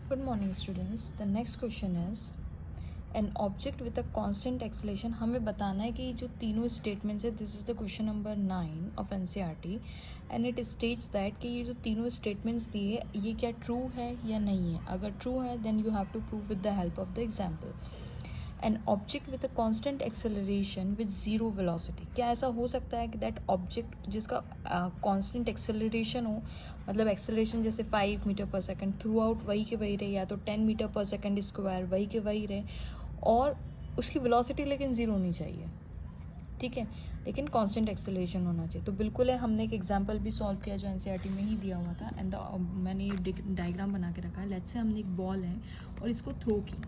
Good morning students. The next question is an object with a constant acceleration. हमें बताना है कि जो तीनों स्टेटमेंट्स है, this is the question number 9 of NCERT and it states that कि ये जो तीनों स्टेटमेंट्स दिए ये क्या ट्रू है या नहीं है. अगर ट्रू है then you have to prove with the help of the example. An object with a constant acceleration with zero velocity. क्या ऐसा हो सकता है कि दैट ऑब्जेक्ट जिसका कॉन्स्टेंट एक्सेलरेशन हो, मतलब एक्सेलरेशन जैसे 5 मीटर पर सेकेंड थ्रू आउट वही के वही रहे, या तो 10 मीटर पर सेकेंड स्क्वायर वही के वही रहे, और उसकी वेलोसिटी लेकिन ज़ीरो होनी चाहिए. ठीक है, लेकिन कांस्टेंट एक्सेलरेशन होना चाहिए. तो बिल्कुल है, हमने एक एग्जांपल भी सॉल्व किया जो एनसीईआरटी में ही दिया हुआ था एंड मैंने ये डायग्राम बना के रखा है. लेट्स से हमने एक बॉल है और इसको थ्रो की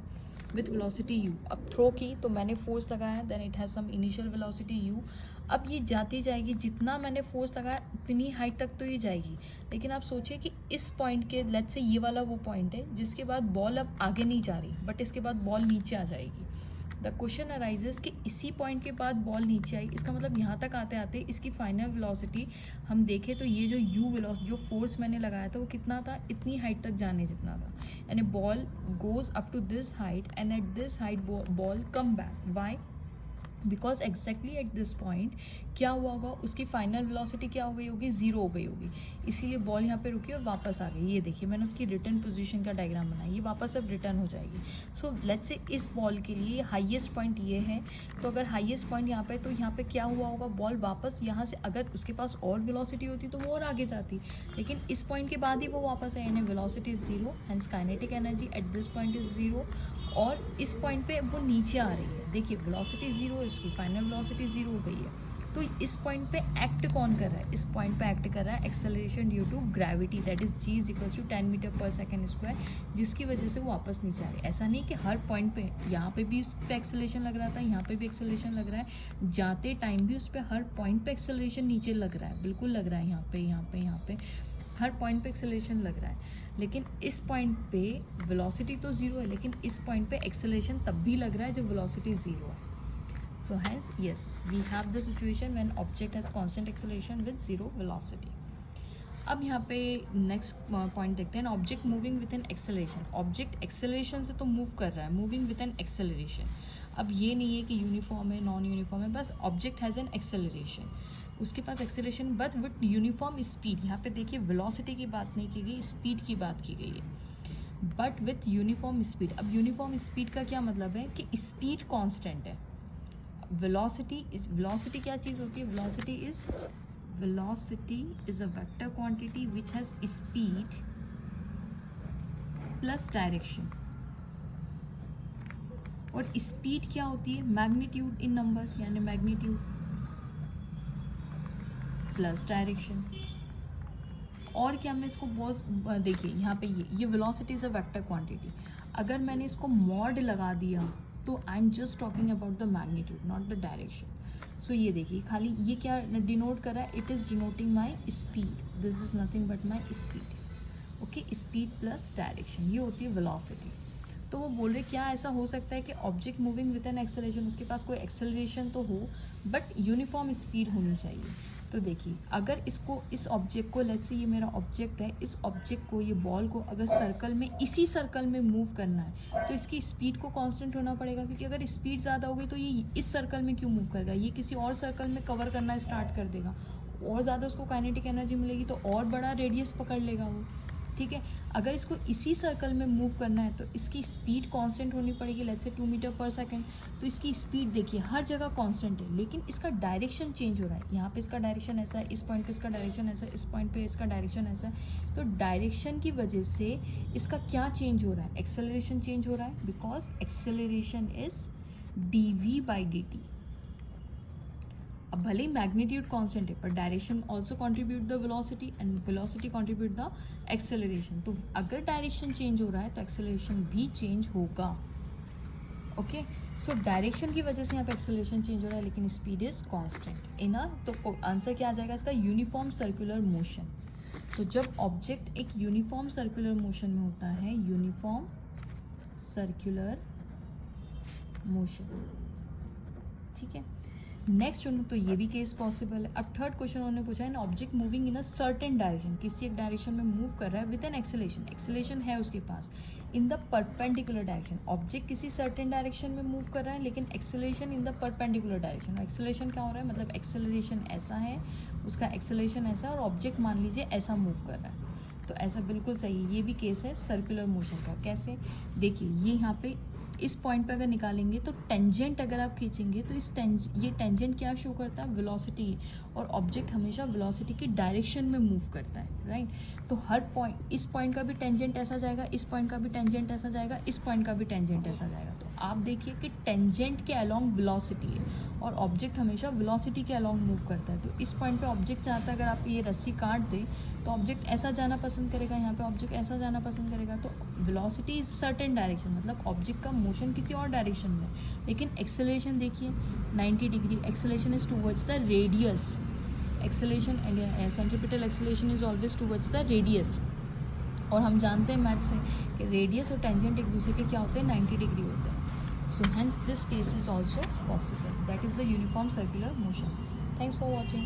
विथ वेलोसिटी u. अब थ्रो की तो मैंने फोर्स लगाया, then it has some initial velocity u. अब ये जाती जाएगी, जितना मैंने फोर्स लगाया उतनी हाइट तक तो ये जाएगी. लेकिन आप सोचिए कि इस पॉइंट के, लेट्स से ये वाला वो पॉइंट है जिसके बाद बॉल अब आगे नहीं जा रही, बट इसके बाद बॉल नीचे आ जाएगी. द क्वेश्चन अराइजेस कि इसी पॉइंट के बाद बॉल नीचे आई, इसका मतलब यहाँ तक आते आते इसकी फाइनल वेलोसिटी हम देखें तो ये जो यू वेलोसिटी, जो फोर्स मैंने लगाया था वो कितना था, इतनी हाइट तक जाने जितना था. यानी ball goes up to this height and at this height ball come back. Why? Because exactly at this point क्या हुआ होगा, उसकी फाइनल वेलोसिटी क्या हो गई होगी, ज़ीरो हो गई होगी. इसीलिए बॉल यहाँ पे रुकी और वापस आ गई. ये देखिए मैंने उसकी रिटर्न पोजीशन का डायग्राम बनाया, ये वापस अब रिटर्न हो जाएगी. सो लेट्स से इस बॉल के लिए हाईएस्ट पॉइंट ये है, तो अगर हाईएस्ट पॉइंट यहाँ पे, तो यहाँ पे क्या हुआ होगा, बॉल वापस यहाँ से, अगर उसके पास और वेलोसिटी होती तो वो और आगे जाती, लेकिन इस पॉइंट के बाद ही वो वापस आए, यानी velocity is zero, hence kinetic energy at this point is zero. और इस पॉइंट पे वो नीचे आ रही है, देखिए वेलोसिटी ज़ीरो है, उसकी फाइनल वेलोसिटी ज़ीरो हो गई है. तो इस पॉइंट पे एक्ट कौन कर रहा है, इस पॉइंट पे एक्ट कर रहा है acceleration due to gravity, that is g is equals to 10 metre पर सेकेंड स्क्वायर, जिसकी वजह से वो वापस नीचे आ रही है. ऐसा नहीं कि हर पॉइंट पे, यहाँ पे भी उस पर एक्सेलरेशन लग रहा था, यहाँ पे भी एक्सेलरेशन लग रहा है, जाते टाइम भी उस पर हर पॉइंट पे एक्सेलरेशन नीचे लग रहा है, बिल्कुल लग रहा है, यहाँ पे यहाँ पे यहाँ पे हर पॉइंट पे एक्सेलरेशन लग रहा है. लेकिन इस पॉइंट पे वेलोसिटी तो ज़ीरो है, लेकिन इस पॉइंट पे एक्सेलरेशन तब भी लग रहा है जब वेलोसिटी ज़ीरो है. So hence yes, we have the situation when object has constant acceleration with zero velocity. अब यहाँ पे नेक्स्ट पॉइंट देखते हैं, object moving with an acceleration. Object acceleration से तो मूव कर रहा है, मूविंग विद एन एक्सेलरेशन. अब ये नहीं है कि यूनिफॉर्म है नॉन यूनिफॉर्म है, बस ऑब्जेक्ट हैज़ एन एक्सेलरेशन, उसके पास acceleration but with uniform speed. यहाँ पे देखिए वेलोसिटी की बात नहीं की गई, स्पीड की बात की गई है, बट विथ यूनिफॉर्म स्पीड. अब यूनिफॉर्म स्पीड का क्या मतलब है कि स्पीड कॉन्स्टेंट है. वेलोसिटी क्या चीज़ होती है, velocity is a vector quantity which has speed plus direction. और स्पीड क्या होती है, मैग्नीट्यूड इन नंबर, यानी मैग्नीट्यूड प्लस डायरेक्शन. और क्या, मैं इसको बहुत देखिए यहाँ पे ये velocity is a vector quantity. अगर मैंने इसको मॉड लगा दिया तो I am just talking about the magnitude not the direction. So ये देखिए खाली ये क्या डिनोट कर रहा है, it is denoting my speed, this is nothing but my speed. Okay, speed plus direction ये होती है वेलोसिटी. तो वो बोल रहे क्या ऐसा हो सकता है कि object moving with N acceleration, उसके पास कोई एक्सेलरेशन तो हो बट यूनिफॉर्म स्पीड होनी चाहिए. तो देखिए अगर इसको, इस ऑब्जेक्ट को, लेट्स से ये मेरा ऑब्जेक्ट है, इस ऑब्जेक्ट को, ये बॉल को अगर सर्कल में, इसी सर्कल में मूव करना है तो इसकी स्पीड को कांस्टेंट होना पड़ेगा, क्योंकि अगर स्पीड ज़्यादा हो गई तो ये इस सर्कल में क्यों मूव करेगा, ये किसी और सर्कल में कवर करना स्टार्ट कर देगा, और ज़्यादा उसको काइनेटिक एनर्जी मिलेगी तो और बड़ा रेडियस पकड़ लेगा वो. ठीक है, अगर इसको इसी सर्कल में मूव करना है तो इसकी स्पीड कांस्टेंट होनी पड़ेगी, लेट्स से 2 मीटर पर सेकंड. तो इसकी स्पीड देखिए हर जगह कांस्टेंट है, लेकिन इसका डायरेक्शन चेंज हो रहा है. यहाँ पे इसका डायरेक्शन ऐसा है, इस पॉइंट पे इसका डायरेक्शन ऐसा है, इस पॉइंट पे इसका डायरेक्शन ऐसा है. तो डायरेक्शन की वजह से इसका क्या चेंज हो रहा है, एक्सेलरेशन चेंज हो रहा है, बिकॉज एक्सेलरेशन इज dv/dt. अब भले ही मैग्नीट्यूड कांस्टेंट है पर direction also contribute the velocity and velocity contribute the acceleration. तो अगर डायरेक्शन चेंज हो रहा है तो एक्सेलरेशन भी चेंज होगा. ओके, सो डायरेक्शन की वजह से यहाँ पे एक्सेलरेशन चेंज हो रहा है लेकिन स्पीड इज कांस्टेंट इन. तो आंसर क्या आ जाएगा इसका, यूनिफॉर्म सर्कुलर मोशन. तो जब ऑब्जेक्ट एक यूनिफॉर्म सर्कुलर मोशन में होता है, यूनिफॉर्म सर्कुलर मोशन, ठीक है, नेक्स्ट तो ये भी केस पॉसिबल है. अब थर्ड क्वेश्चन उन्होंने पूछा है, an object moving in a certain direction, किसी एक डायरेक्शन में मूव कर रहा है विद एन एक्सेलेरेशन, एक्सेलेरेशन है उसके पास, in the perpendicular direction. Object किसी सर्टेन डायरेक्शन में मूव कर रहा है लेकिन acceleration in the perpendicular direction. Acceleration क्या हो रहा है, मतलब एक्सेलरेशन ऐसा है, उसका एक्सेलेरेशन ऐसा है, और ऑब्जेक्ट मान लीजिए ऐसा मूव कर रहा है. तो ऐसा बिल्कुल सही है. ये भी केस है सर्कुलर मोशन का. कैसे, देखिए ये यहाँ पे इस पॉइंट पे अगर निकालेंगे तो टेंजेंट अगर आप खींचेंगे तो ये टेंजेंट क्या शो करता है, वेलोसिटी, और ऑब्जेक्ट हमेशा वेलोसिटी की डायरेक्शन में मूव करता है, राइट. तो हर पॉइंट, इस पॉइंट का भी टेंजेंट ऐसा जाएगा, इस पॉइंट का भी टेंजेंट ऐसा जाएगा, इस पॉइंट का भी टेंजेंट ऐसा जाएगा. तो आप देखिए कि टेंजेंट के अलोंग वेलोसिटी है और ऑब्जेक्ट हमेशा वेलोसिटी के अलोंग मूव करता है. तो इस पॉइंट पे ऑब्जेक्ट चाहता है अगर आप ये रस्सी काट दें तो ऑब्जेक्ट ऐसा जाना पसंद करेगा, यहाँ पे ऑब्जेक्ट ऐसा जाना पसंद करेगा. तो वेलोसिटी इज सर्टेन डायरेक्शन, मतलब ऑब्जेक्ट का मोशन किसी और डायरेक्शन में, लेकिन एक्सेलरेशन देखिए 90 degree. Acceleration is towards the radius. Acceleration, centripetal acceleration is always towards the radius. और हम जानते हैं मैथ से कि रेडियस और टेंजेंट एक दूसरे के क्या होते हैं, 90 डिग्री होते हैं. So hence this case is also possible. That is the uniform circular motion. Thanks for watching.